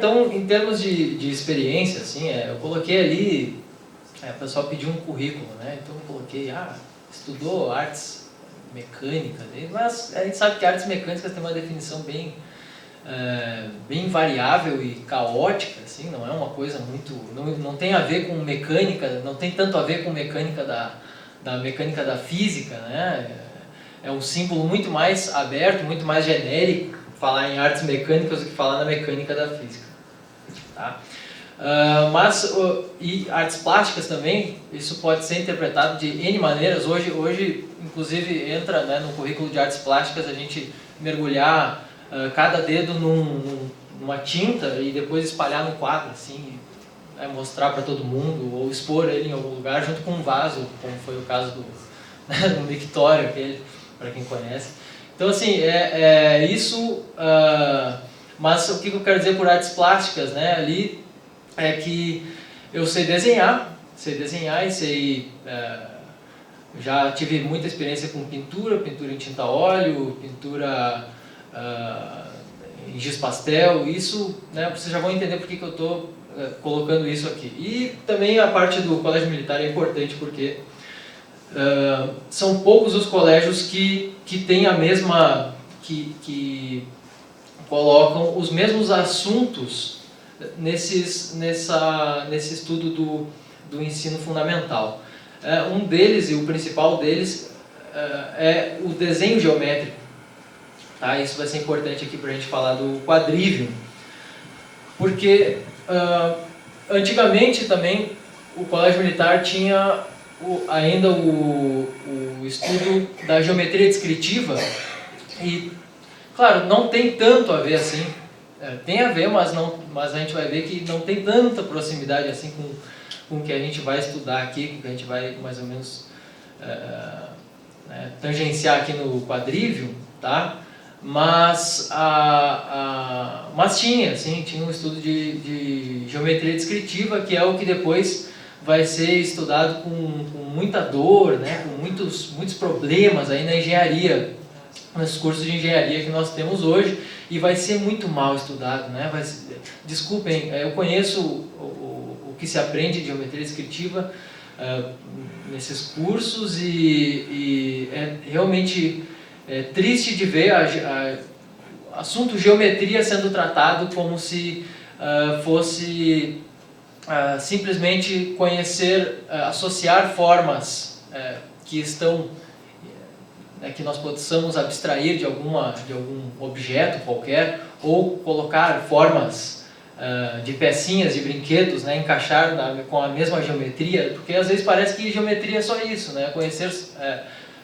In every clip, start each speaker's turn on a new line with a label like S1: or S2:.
S1: então, em termos de experiência, assim, eu coloquei ali, o pessoal pediu um currículo, né? Então eu coloquei, estudou artes mecânicas, mas a gente sabe que artes mecânicas tem uma definição bem variável e caótica, assim, não é uma coisa muito, não tem a ver com mecânica, não tem tanto a ver com mecânica da mecânica da física, né? É um símbolo muito mais aberto, muito mais genérico falar em artes mecânicas do que falar na mecânica da física, tá? E artes plásticas também, isso pode ser interpretado de N maneiras. Hoje inclusive entra, né, no currículo de artes plásticas a gente mergulhar cada dedo numa tinta e depois espalhar no quadro, assim, mostrar para todo mundo ou expor ele em algum lugar junto com um vaso, como foi o caso do mictório, aquele, para quem conhece. Então, assim, isso, mas o que eu quero dizer por artes plásticas, né, ali é que eu sei desenhar e sei, já tive muita experiência com pintura em tinta a óleo, pintura em giz pastel, isso, né, vocês já vão entender por que eu estou colocando isso aqui. E também a parte do colégio militar é importante porque são poucos os colégios que têm a mesma, que colocam os mesmos assuntos nesse estudo do ensino fundamental. Um deles, e o principal deles, é o desenho geométrico. Tá? Isso vai ser importante aqui para a gente falar do quadrivium. Porque antigamente também o colégio militar tinha ainda o estudo da geometria descritiva e, claro, não tem tanto a ver assim, tem a ver, mas a gente vai ver que não tem tanta proximidade assim com o que a gente vai estudar aqui, com o que a gente vai mais ou menos tangenciar aqui no quadrivium, tá? Mas tinha um estudo de geometria descritiva, que é o que depois vai ser estudado com muita dor, né, com muitos problemas aí na engenharia, nos cursos de engenharia que nós temos hoje, e vai ser muito mal estudado, né? Desculpem, eu conheço o que se aprende de geometria descritiva nesses cursos e é realmente triste de ver assunto geometria sendo tratado como se fosse simplesmente conhecer, associar formas que estão, que nós possamos abstrair de algum objeto qualquer, ou colocar formas de pecinhas de brinquedos, né, encaixar com a mesma geometria, porque às vezes parece que geometria é só isso, né, conhecer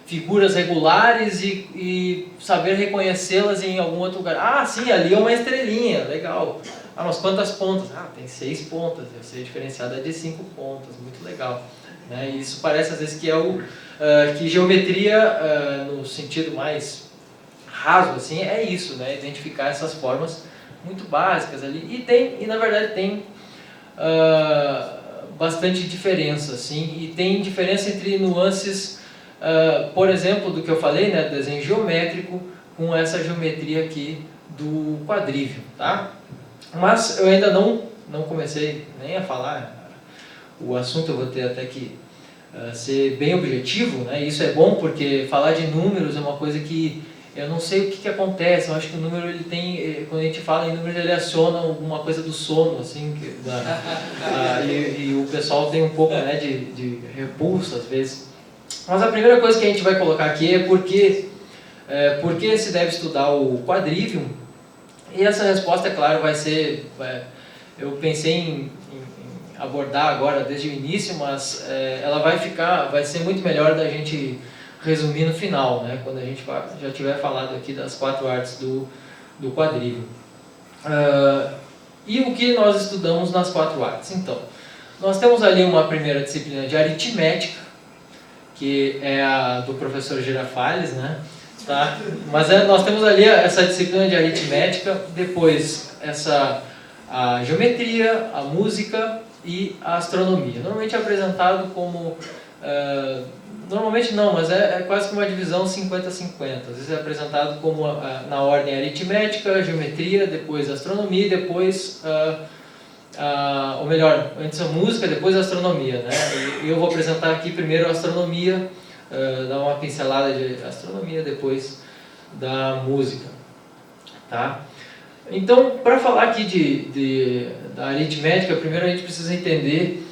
S1: figuras regulares e saber reconhecê-las em algum outro lugar. Sim, ali é uma estrelinha, legal. Mas quantas pontas? Tem 6 pontas, eu sei diferenciar da de 5 pontas, muito legal. Né? E isso parece às vezes que que geometria, no sentido mais raso, assim, é isso, né? Identificar essas formas muito básicas ali. E na verdade tem bastante diferença, assim, e tem diferença entre nuances, por exemplo, do que eu falei, né, desenho geométrico, com essa geometria aqui do quadrivium, tá? Mas eu ainda não comecei nem a falar o assunto, eu vou ter até que ser bem objetivo, né? Isso é bom porque falar de números é uma coisa que eu não sei o que acontece. Eu acho que o número, ele tem, quando a gente fala em números, ele aciona alguma coisa do sono, assim, e o pessoal tem um pouco, né, de repulso às vezes. Mas a primeira coisa que a gente vai colocar aqui é por que se deve estudar o quadrivium. E essa resposta, é claro, vai ser... eu pensei em abordar agora desde o início, mas ela vai ser muito melhor da gente resumir no final, né, quando a gente já tiver falado aqui das 4 artes do quadrivium. E o que nós estudamos nas 4 artes? Então, nós temos ali uma primeira disciplina de aritmética, que é a do professor Girafales, né? Tá? Mas nós temos ali essa disciplina de aritmética, depois a geometria, a música e a astronomia. Normalmente é apresentado como Normalmente não, mas é quase que uma divisão 50-50. Às vezes é apresentado como na ordem aritmética, geometria, depois astronomia, depois, ou melhor, antes a música, depois a astronomia, né? E eu vou apresentar aqui primeiro a astronomia, dar uma pincelada de astronomia, depois da música, tá? Então, para falar aqui da aritmética, primeiro a gente precisa entender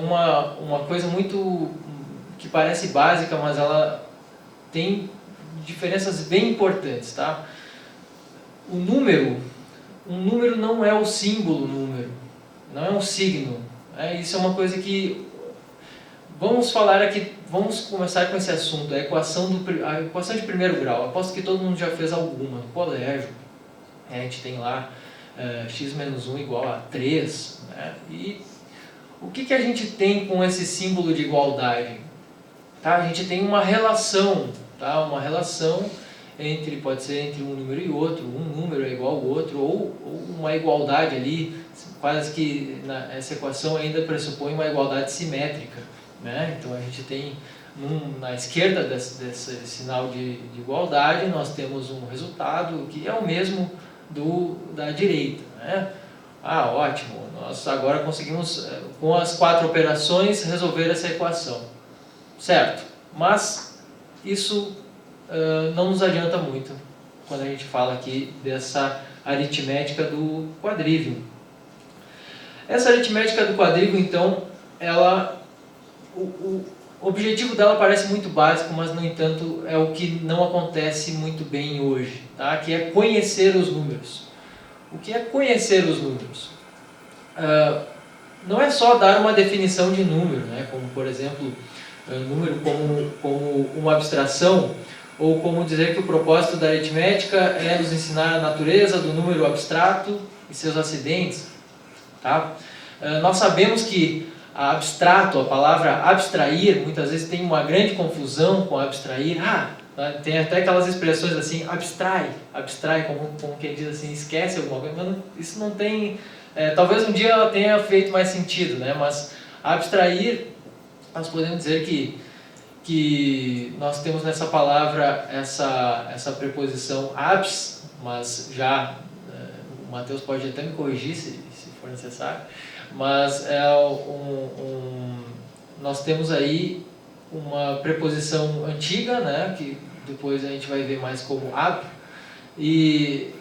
S1: uma coisa muito que parece básica, mas ela tem diferenças bem importantes, tá? Um número não é o símbolo número, não é um signo. Isso é uma coisa que vamos falar aqui, vamos começar com esse assunto, a equação de primeiro grau. Aposto que todo mundo já fez alguma no colégio. A gente tem lá x menos 1 igual a 3, né? E o que a gente tem com esse símbolo de igualdade? Tá? A gente tem uma relação, tá? Uma relação pode ser entre um número e outro, um número é igual ao outro, ou uma igualdade ali, quase que essa equação ainda pressupõe uma igualdade simétrica, né? Então a gente tem na esquerda desse sinal de igualdade, nós temos um resultado que é o mesmo da direita, né? Ótimo, nós agora conseguimos, com as 4 operações, resolver essa equação. Certo, mas isso não nos adianta muito quando a gente fala aqui dessa aritmética do quadrívio. Essa aritmética do quadrívio, então, o objetivo dela parece muito básico, mas, no entanto, é o que não acontece muito bem hoje, tá? Que é conhecer os números. O que é conhecer os números? Não é só dar uma definição de número, né? Como, por exemplo, número como uma abstração, ou como dizer que o propósito da aritmética é nos ensinar a natureza do número abstrato e seus acidentes, tá? Nós sabemos que a palavra abstrair, muitas vezes tem uma grande confusão com abstrair. Tem até aquelas expressões assim, abstrai, como quem diz assim, esquece alguma coisa, mas isso não tem... talvez um dia ela tenha feito mais sentido, né? Mas abstrair, nós podemos dizer que nós temos nessa palavra essa preposição abs, mas já o Mateus pode até me corrigir se for necessário, mas nós temos aí uma preposição antiga, né, que depois a gente vai ver mais como ab, e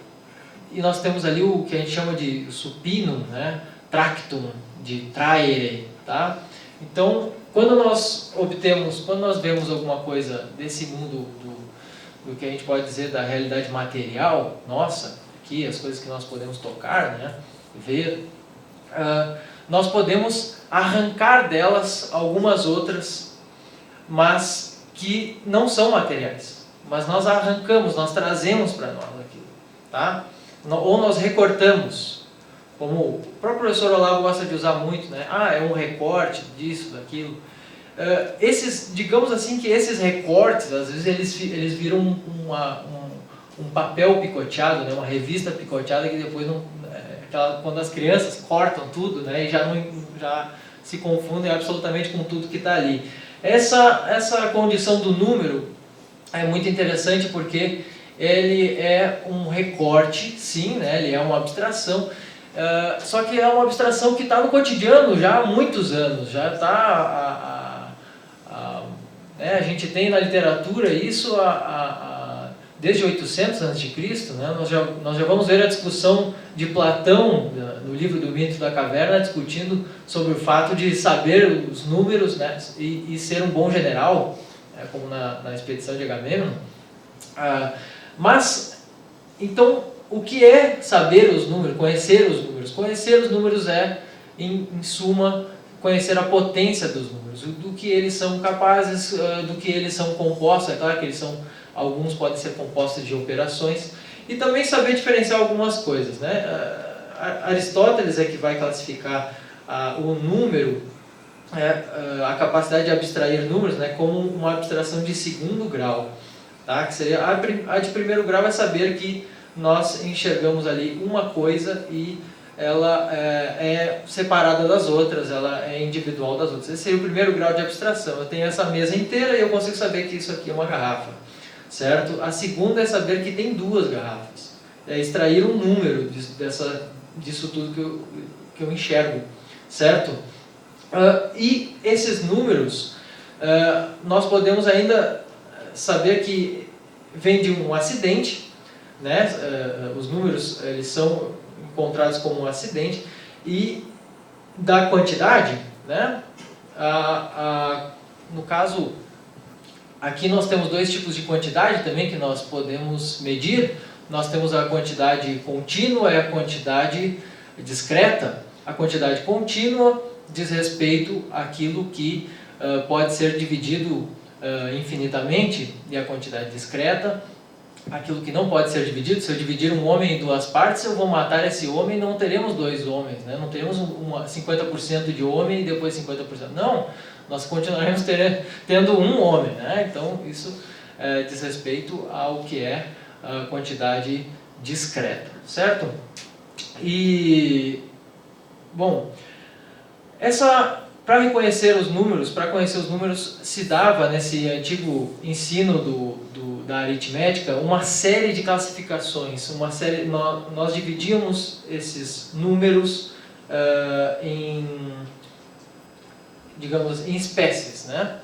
S1: nós temos ali o que a gente chama de supinum, né, tractum, de traere, tá? Então, quando nós vemos alguma coisa desse mundo do que a gente pode dizer da realidade material, nossa, aqui as coisas que nós podemos tocar, né, ver, nós podemos arrancar delas algumas outras, mas que não são materiais. Mas nós arrancamos, nós trazemos para nós aquilo, tá? Ou nós recortamos, como o próprio professor Olavo gosta de usar muito, né? É um recorte disso, daquilo. Digamos assim que esses recortes, às vezes eles viram um papel picoteado, né? Uma revista picoteada que depois quando as crianças cortam tudo, né? E já se confundem absolutamente com tudo que está ali. Essa condição do número é muito interessante porque ele é um recorte, sim, né? Ele é uma abstração, só que é uma abstração que está no cotidiano já há muitos anos, já está a gente tem na literatura isso desde 800 a.C., né? Nós já vamos ver a discussão de Platão no livro do Mito da Caverna, discutindo sobre o fato de saber os números, né? e ser um bom general, como na expedição de Agamemnon. Mas, então, o que é saber os números, conhecer os números? Conhecer os números é, em suma, conhecer a potência dos números, do que eles são capazes, do que eles são compostos. É claro que alguns podem ser compostos de operações, e também saber diferenciar algumas coisas, né? Aristóteles é que vai classificar o número, a capacidade de abstrair números, né, como uma abstração de segundo grau, tá? Que seria a de primeiro grau é saber que nós enxergamos ali uma coisa e ela é separada das outras, ela é individual das outras. Esse seria o primeiro grau de abstração. Eu tenho essa mesa inteira e eu consigo saber que isso aqui é uma garrafa, certo? A segunda é saber que tem duas garrafas. É extrair um número disso tudo que eu enxergo, certo? E esses números, nós podemos ainda saber que vem de um acidente, né? Os números eles são encontrados como um acidente, e da quantidade, né? No caso, aqui nós temos dois tipos de quantidade também que nós podemos medir. Nós temos a quantidade contínua e a quantidade discreta. A quantidade contínua diz respeito àquilo que pode ser dividido infinitamente, e a quantidade discreta, aquilo que não pode ser dividido. Se eu dividir um homem em duas partes, eu vou matar esse homem e não teremos dois homens, né? Não teremos 50% de homem e depois 50%. Não, nós continuaremos tendo um homem, né? Então isso diz respeito ao que é a quantidade discreta, certo? E, bom, para conhecer os números se dava nesse antigo ensino da aritmética uma série de classificações, nós dividíamos esses números digamos, em espécies, né?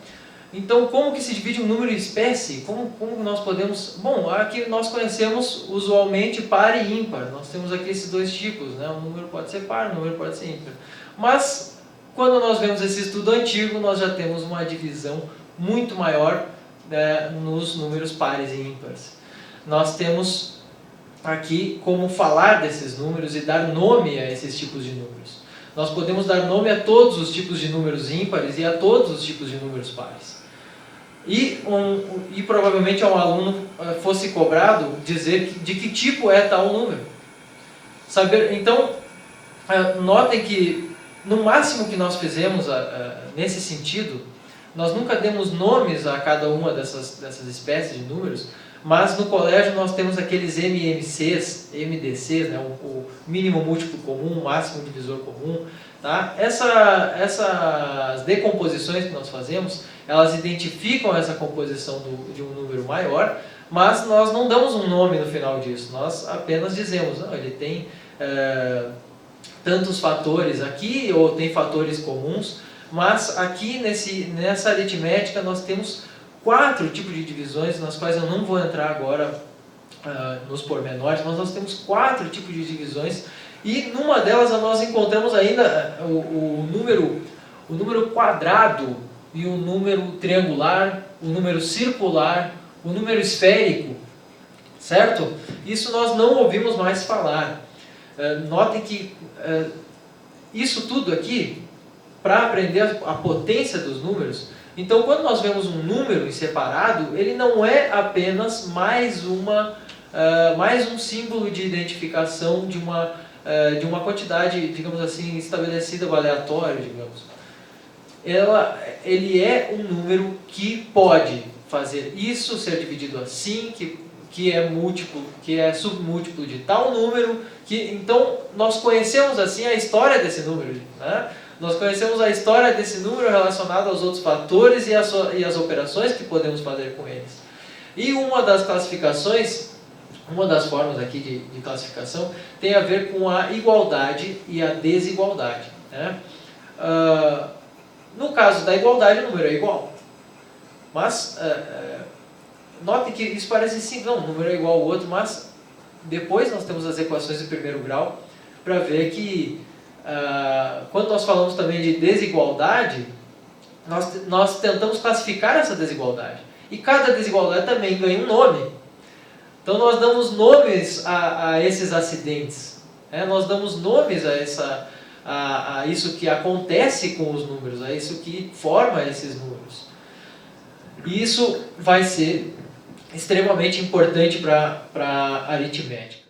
S1: Então, como que se divide um número em espécie? Como nós podemos... Bom, aqui nós conhecemos usualmente par e ímpar. Nós temos aqui esses dois tipos, né? Um número pode ser par, um número pode ser ímpar. Mas, quando nós vemos esse estudo antigo, nós já temos uma divisão muito maior, né, nos números pares e ímpares. Nós temos aqui como falar desses números e dar nome a esses tipos de números. Nós podemos dar nome a todos os tipos de números ímpares e a todos os tipos de números pares. E provavelmente a um aluno fosse cobrado dizer de que tipo é tal número. Então, notem que no máximo que nós fizemos nesse sentido, nós nunca demos nomes a cada uma dessas espécies de números, mas no colégio nós temos aqueles MMCs, MDCs, né? O mínimo múltiplo comum, o máximo divisor comum. Tá? Essas decomposições que nós fazemos, elas identificam essa composição de um número maior, mas nós não damos um nome no final disso, nós apenas dizemos, não, ele tem tantos fatores aqui, ou tem fatores comuns, mas aqui nessa aritmética nós temos 4 tipos de divisões, nas quais eu não vou entrar agora nos pormenores, mas nós temos 4 tipos de divisões, e numa delas nós encontramos ainda o número quadrado, e o número triangular, o número circular, o número esférico, certo? Isso nós não ouvimos mais falar. Notem que isso tudo aqui, para aprender a potência dos números, então quando nós vemos um número em separado, ele não é apenas mais um símbolo de identificação de uma quantidade, digamos assim, estabelecida, o aleatório, digamos. Ele é um número que pode fazer isso, ser dividido assim, que é múltiplo, que é submúltiplo de tal número, então nós conhecemos assim a história desse número, né? Nós conhecemos a história desse número relacionado aos outros fatores e as operações que podemos fazer com eles. E uma das classificações, uma das formas aqui de classificação, tem a ver com a igualdade e a desigualdade, né? No caso da igualdade, o número é igual. Mas, note que isso parece simples, não, o número é igual ao outro, mas depois nós temos as equações de primeiro grau para ver que, quando nós falamos também de desigualdade, nós tentamos classificar essa desigualdade. E cada desigualdade também ganha um nome. Então nós damos nomes a esses acidentes, né? Nós damos nomes a isso que acontece com os números, a isso que forma esses números. E isso vai ser extremamente importante para a aritmética.